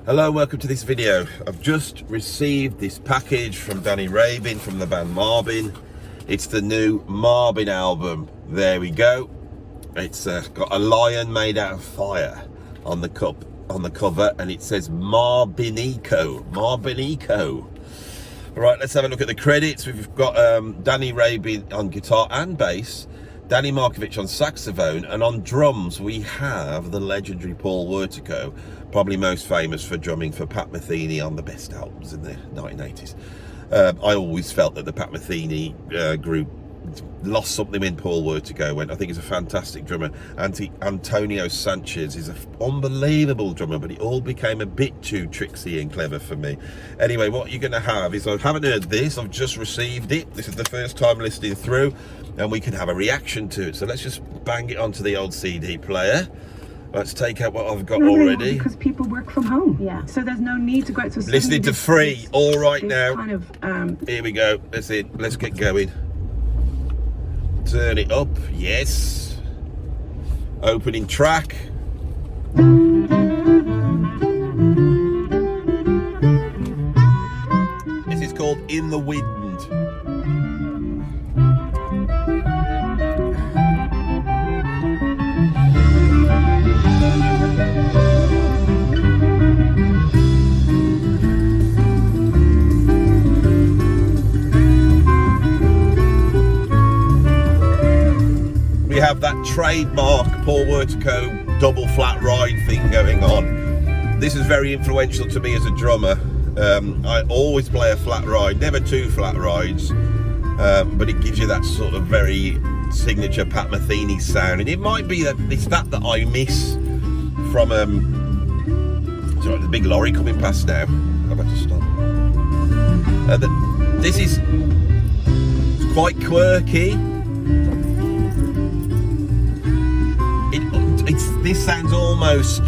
Hello, welcome to this video. I've just received this package from Dani Rabin from the band Marbin. It's the new Marbin album. There we go. It's got a lion made out of fire on the cover, and it says Marbinico. Marbinico. All right, let's have a look at the credits. We've got Dani Rabin on guitar and bass, Dani Markovic on saxophone, and on drums we have the legendary Paul Wertico, probably most famous for drumming for Pat Metheny on the best albums in the 1980s. I always felt that the Pat Metheny group lost something when Paul Wertico went. I think he's a fantastic drummer. Antonio Sanchez is an unbelievable drummer, but it all became a bit too tricksy and clever for me. Anyway, what you're going to have is, I haven't heard this, I've just received it. This is the first time listening through, and we can have a reaction to it. So let's just bang it onto the old CD player. Let's take out what I've got already. Because people work from home. Yeah. So there's no need to go out to listening to free. All right now. Kind of, here we go. That's it. Let's get going. Turn it up. Yes. Opening track. This is called In the Wind. We have that trademark Paul Wertico double flat ride thing going on. This is very influential to me as a drummer. I always play a flat ride, never two flat rides, but it gives you that sort of very signature Pat Metheny sound. And it might be that it's that I miss from sorry, the big lorry coming past now. I've had to stop. This is quite quirky. This sounds almost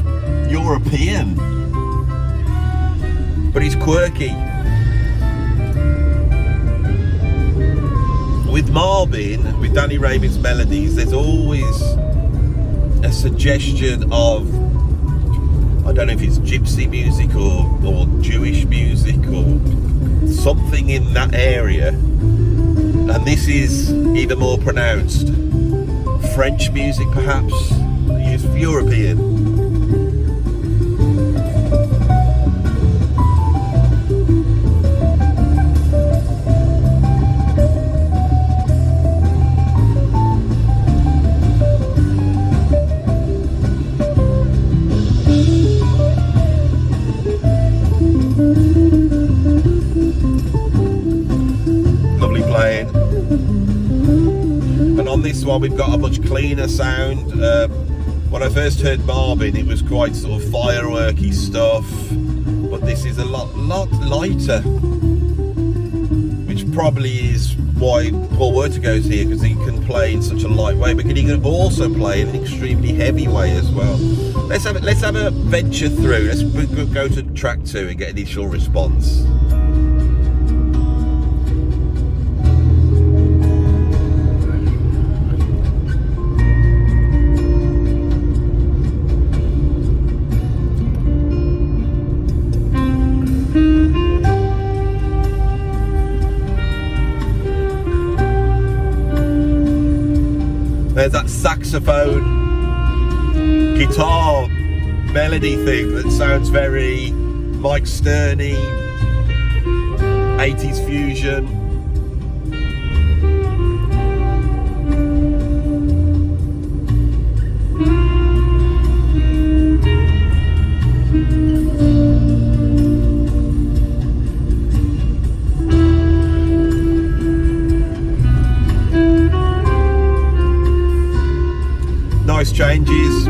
European, but it's quirky. With Marbin, with Dani Rabin's melodies, there's always a suggestion of, I don't know if it's gypsy music or Jewish music or something in that area, and this is even more pronounced. French music perhaps. It's European. Lovely playing. And on this one we've got a much cleaner sound. When I first heard Marbin, it was quite sort of fireworky stuff, but this is a lot lighter, which probably is why Paul Wertico's here, because he can play in such a light way, but he can also play in an extremely heavy way as well. Let's have a venture through. Let's go to track 2 and get initial response. There's that saxophone, guitar, melody thing that sounds very Mike Sterney, 80s fusion. Nice changes.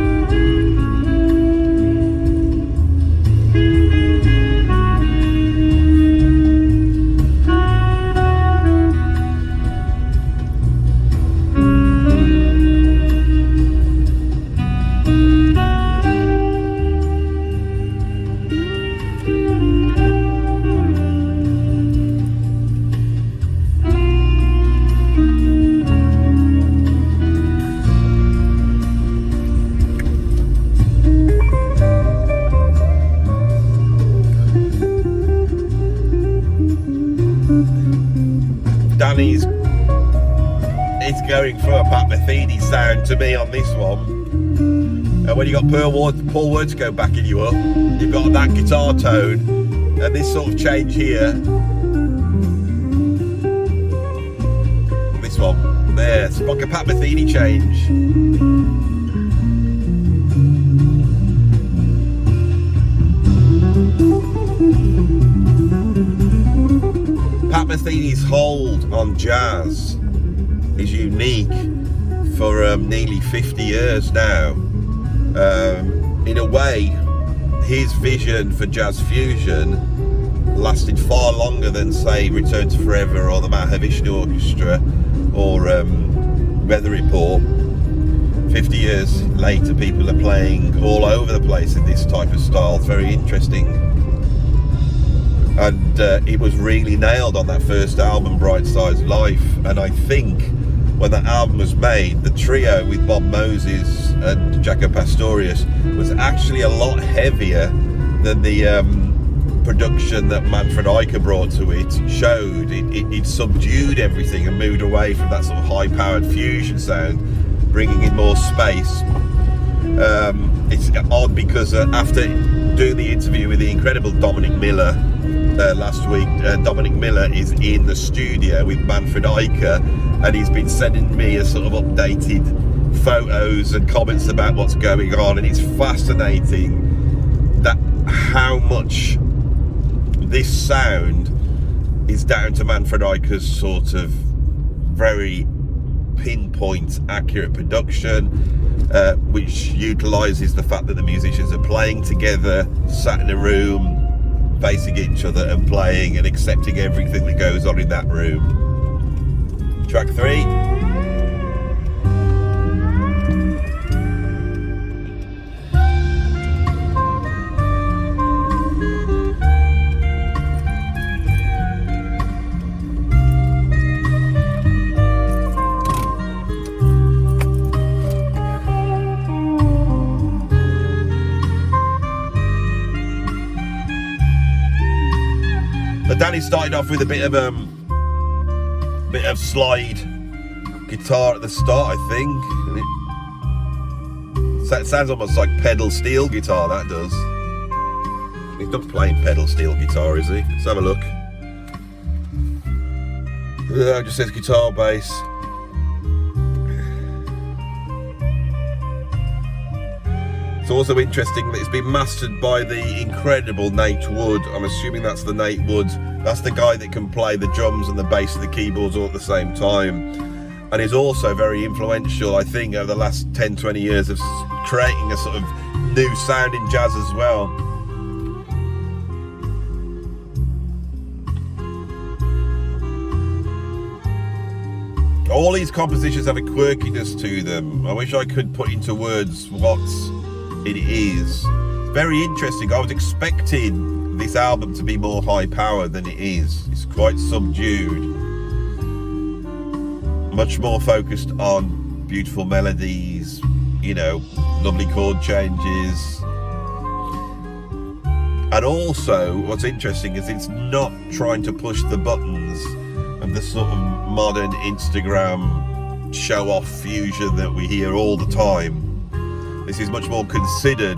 Danny's going for a Pat Metheny sound to me on this one. And when you got Paul Woods go backing you up, you've got that guitar tone and this sort of change here. This one, there, it's like a Pat Metheny change. Pat Metheny's hold on jazz is unique for nearly 50 years now. In a way, his vision for jazz fusion lasted far longer than, say, Return to Forever or the Mahavishnu Orchestra or Weather Report. 50 years later, people are playing all over the place in this type of style. It's very interesting. And it was really nailed on that first album, Bright Side's Life. And I think when that album was made, the trio with Bob Moses and Jaco Pastorius was actually a lot heavier than the production that Manfred Eicher brought to it showed. It subdued everything and moved away from that sort of high-powered fusion sound, bringing in more space. It's odd because after doing the interview with the incredible Dominic Miller last week, Dominic Miller is in the studio with Manfred Eicher, and he's been sending me a sort of updated photos and comments about what's going on, and it's fascinating that how much this sound is down to Manfred Eicher's sort of very pinpoint accurate production, which utilises the fact that the musicians are playing together, sat in a room, facing each other and playing and accepting everything that goes on in that room. Track 3. Danny started off with a bit of slide guitar at the start, I think. It sounds almost like pedal steel guitar, that does. He's not playing pedal steel guitar, is he? Let's have a look. It just says guitar bass. It's also interesting that it's been mastered by the incredible Nate Wood. I'm assuming that's the Nate Wood. That's the guy that can play the drums and the bass and the keyboards all at the same time. And is also very influential, I think, over the last 10-20 years of creating a sort of new sound in jazz as well. All these compositions have a quirkiness to them. I wish I could put into words what it is. Very interesting. I was expecting this album to be more high powered than it is. It's quite subdued, much more focused on beautiful melodies, you know, lovely chord changes. And also what's interesting is it's not trying to push the buttons of the sort of modern Instagram show off fusion that we hear all the time. This is much more considered.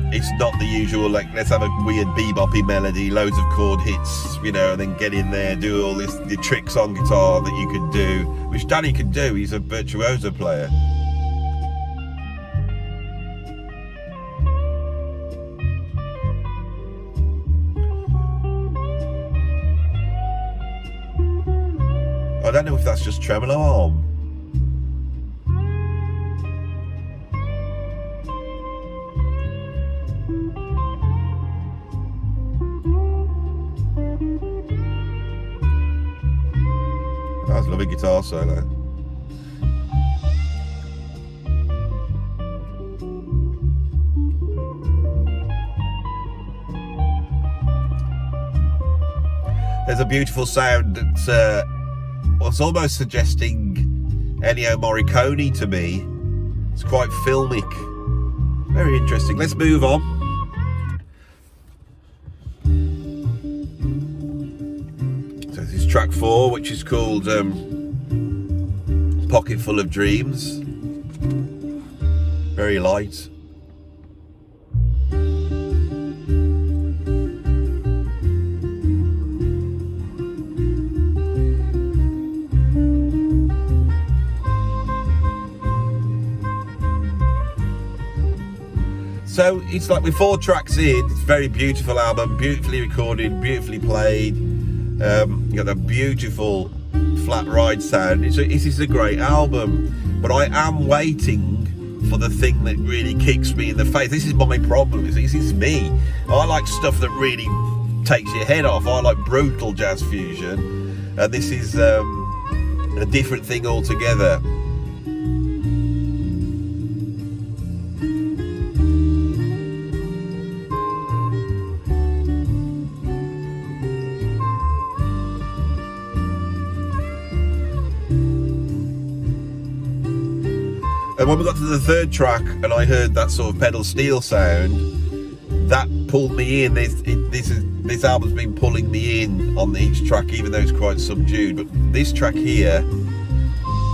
It's not the usual, like, let's have a weird beboppy melody, loads of chord hits, you know, and then get in there, do all this, the tricks on guitar that you could do, which Dani can do. He's a virtuoso player. I don't know if that's just tremolo arm. That's a lovely guitar solo. There's a beautiful sound that's was almost suggesting Ennio Morricone to me. It's quite filmic. Very interesting. Let's move on. So this is track 4, which is called Pocket Full of Dreams. Very light. So it's like, with 4 tracks in, it's a very beautiful album, beautifully recorded, beautifully played. You got that beautiful flat ride sound. This is a great album, but I am waiting for the thing that really kicks me in the face. This is my problem. This is me. I like stuff that really takes your head off. I like brutal jazz fusion, and this is a different thing altogether. And when we got to the 3rd track and I heard that sort of pedal steel sound, that pulled me in. This album's been pulling me in on each track, even though it's quite subdued. But this track here,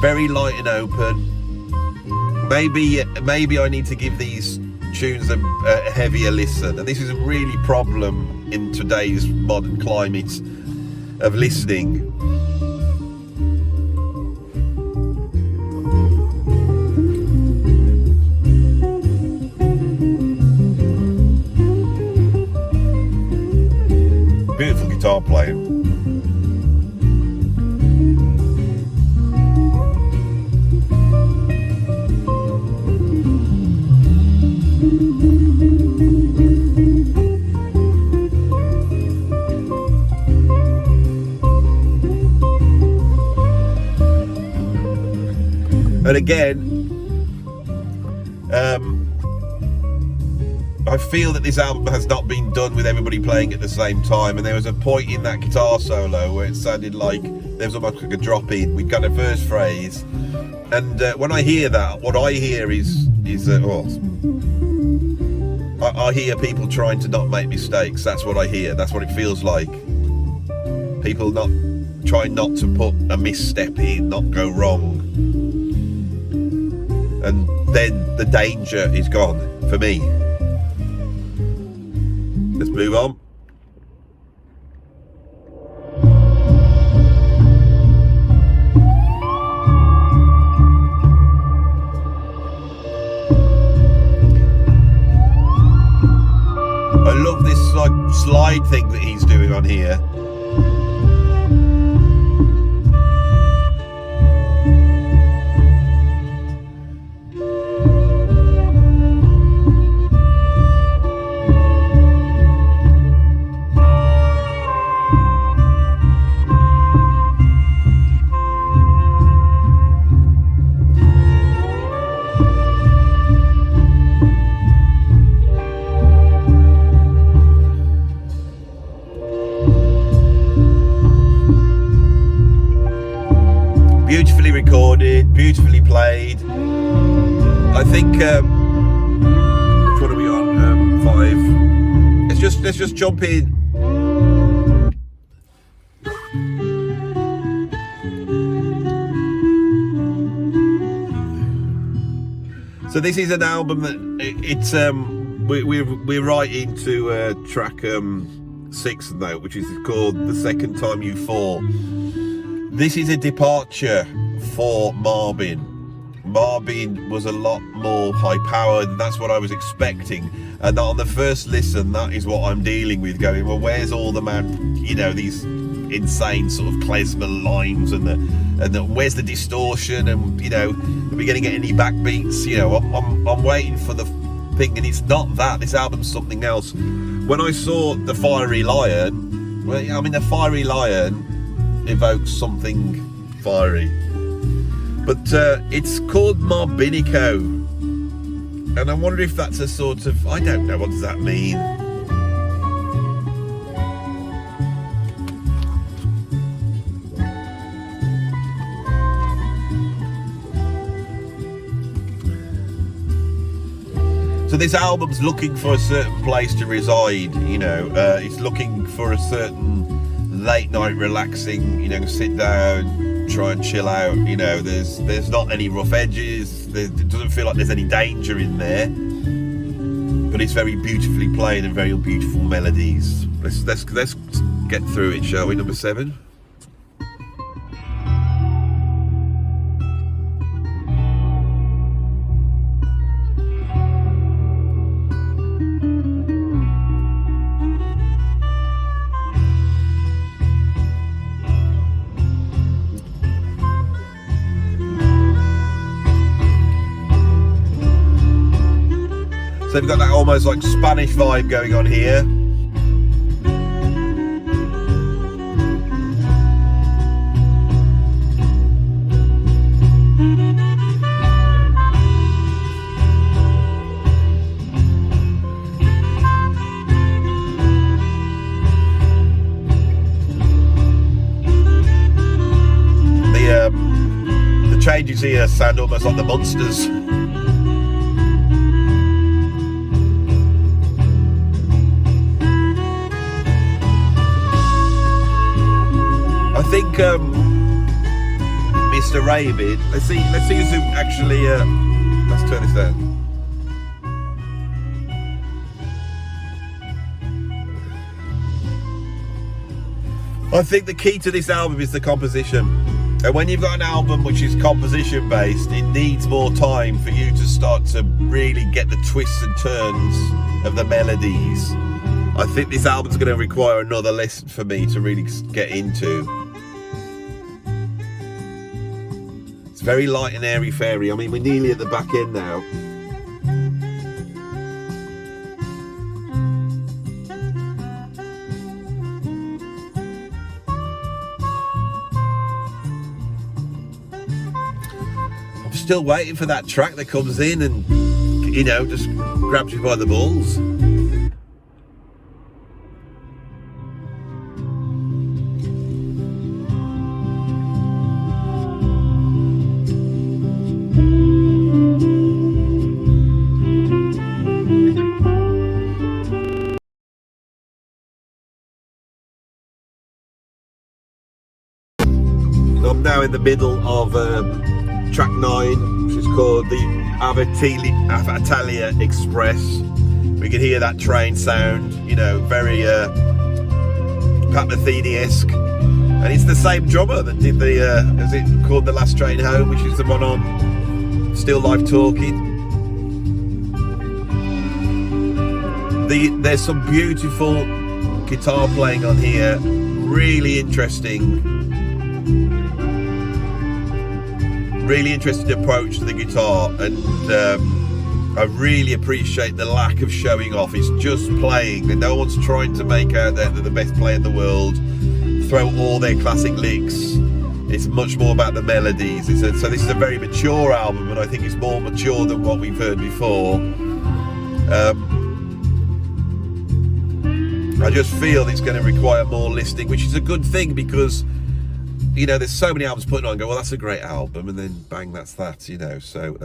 very light and open. Maybe I need to give these tunes a heavier listen. And this is a really problem in today's modern climate of listening. Beautiful guitar playing. And again, I feel that this album has not been done with everybody playing at the same time, and there was a point in that guitar solo where it sounded like there was almost like a drop in. We got a first phrase, and when I hear that, what I hear is I hear people trying to not make mistakes. That's what I hear. That's what it feels like. People trying not to put a misstep in, not go wrong, and then the danger is gone for me. Let's move on. I love this like slide thing that he's doing on here. Beautifully recorded, beautifully played. I think which one are we on? 5. Let's just jump in. So this is an album that it's we're right into track 6 now, which is called The Second Time You Fall. This is a departure for Marbin. Marbin was a lot more high powered, and that's what I was expecting. And on the first listen, that is what I'm dealing with, going, well, where's all the these insane sort of klezmer lines, and where's the distortion, and are we going to get any backbeats? I'm waiting for the thing, and it's not that. This album's something else. When I saw the Fiery Lion, the Fiery Lion evokes something fiery, but it's called Marbinico, and I wonder if that's a sort of, I don't know, what does that mean? So this album's looking for a certain place to reside, it's looking for a certain late night relaxing, you know, sit down, try and chill out. You know, there's not any rough edges. It doesn't feel like there's any danger in there. But it's very beautifully played and very beautiful melodies. Let's get through it, shall we? Number 7. So we've got that almost like Spanish vibe going on here. The changes here sound almost like the Monsters. I think Mr. Rabin. Let's see who actually. Let's turn this down. I think the key to this album is the composition. And when you've got an album which is composition based, it needs more time for you to start to really get the twists and turns of the melodies. I think this album's going to require another listen for me to really get into. It's very light and airy fairy. I mean, we're nearly at the back end now. I'm still waiting for that track that comes in and, you know, just grabs you by the balls. I'm now in the middle of track 9, which is called the Avatalia Express. We can hear that train sound, you know, very Pat Metheny-esque. And it's the same drummer that did the, is it called The Last Train Home, which is the one on Still Life Talking. There's some beautiful guitar playing on here, really interesting approach to the guitar, and I really appreciate the lack of showing off. It's just playing, and no one's trying to make out that they're the best player in the world, throw all their classic licks. It's much more about the melodies. So this is a very mature album, and I think it's more mature than what we've heard before. I just feel it's going to require more listening, which is a good thing, because, you know, there's so many albums putting on and go, well, that's a great album, and then bang, that's that, you know. So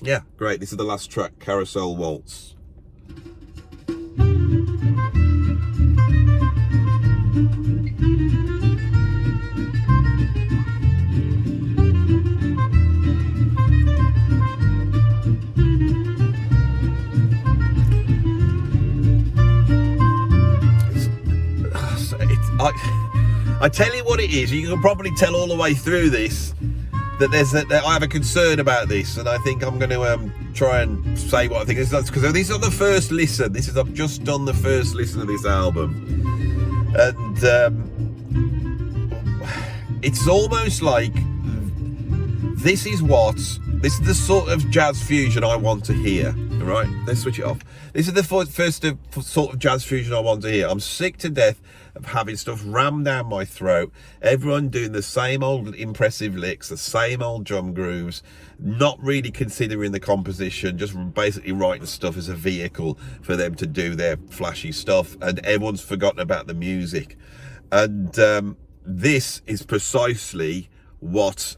yeah, great. This is the last track, Carousel Waltz. I tell you what it is, you can probably tell all the way through this that I have a concern about this, and I think I'm going to try and say what I think. Because this is on the first listen. I've just done the first listen of this album, and it's almost like this is the sort of jazz fusion I want to hear. Right, let's switch it off. This is the first sort of jazz fusion I want to hear. I'm sick to death of having stuff rammed down my throat, everyone doing the same old impressive licks, the same old drum grooves, not really considering the composition, just basically writing stuff as a vehicle for them to do their flashy stuff, and everyone's forgotten about the music. And this is precisely what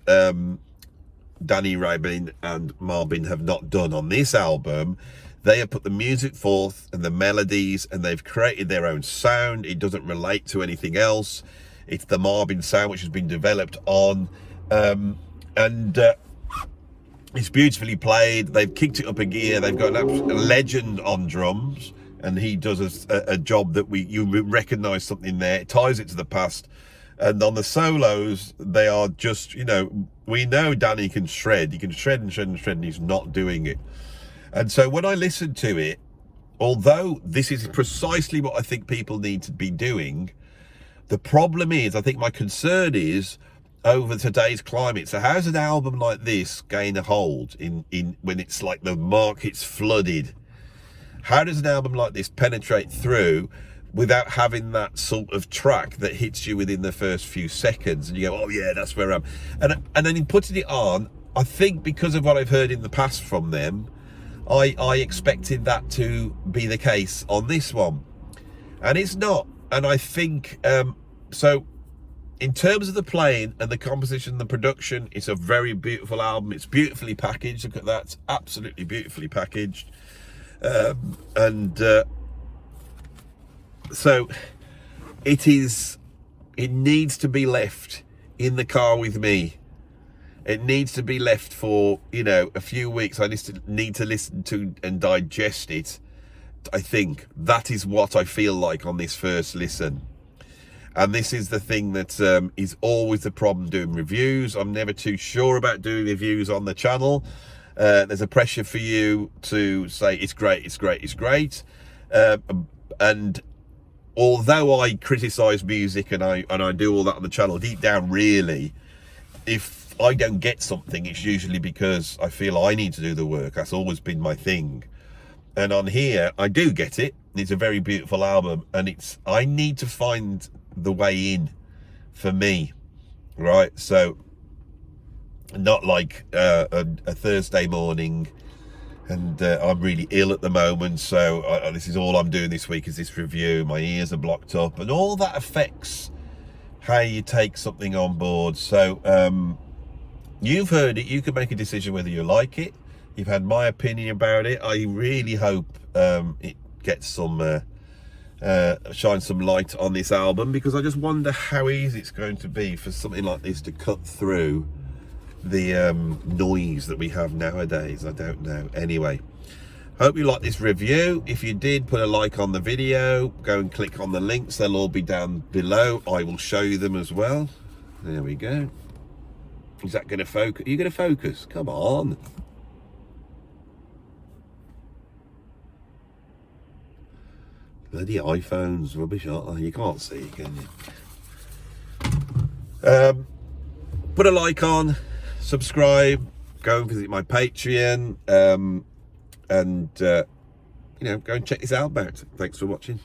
Dani, Rabin and Marbin have not done on this album. They have put the music forth and the melodies, and they've created their own sound. It doesn't relate to anything else. It's the Marbin sound, which has been developed on, it's beautifully played. They've kicked it up a gear. They've got a legend on drums, and he does a job that you recognise something there. It ties it to the past. And on the solos, they are just, you know, we know Dani can shred. He can shred and shred and shred, and he's not doing it. And so when I listen to it, although this is precisely what I think people need to be doing, the problem is, I think my concern is over today's climate. So how's an album like this gain a hold in when it's like the market's flooded? How does an album like this penetrate through without having that sort of track that hits you within the first few seconds and you go, oh yeah, that's where I'm. And then in putting it on, I think because of what I've heard in the past from them, I expected that to be the case on this one, and it's not. And I think so in terms of the playing and the composition and the production, it's a very beautiful album. It's beautifully packaged. Look at that. It's absolutely beautifully packaged. So it needs to be left in the car with me. It needs to be left for, you know, a few weeks. I need to listen to and digest it. I think that is what I feel like on this first listen. And this is the thing that is always the problem doing reviews. I'm never too sure about doing reviews on the channel. There's a pressure for you to say it's great, it's great, it's great. And although I criticise music and I do all that on the channel, deep down really, if I don't get something, it's usually because I feel I need to do the work. That's always been my thing. And on here, I do get it. It's a very beautiful album, and I need to find the way in for me, right? So not like a Thursday morning and I'm really ill at the moment, so this is all I'm doing this week is this review. My ears are blocked up, and all that affects how you take something on board. So you've heard it, you can make a decision whether you like it. You've had my opinion about it. I really hope it gets some shine some light on this album, because I just wonder how easy it's going to be for something like this to cut through the noise that we have nowadays. I don't know. Anyway, hope you like this review. If you did, put a like on the video. Go and click on the links, they'll all be down below. I will show you them as well. There we go. Is that going to focus? Are you going to focus? Come on. Bloody iPhones, rubbish, aren't they? You can't see, can you? Put a like on, subscribe, go and visit my Patreon, and you know, go and check this album out. Thanks for watching.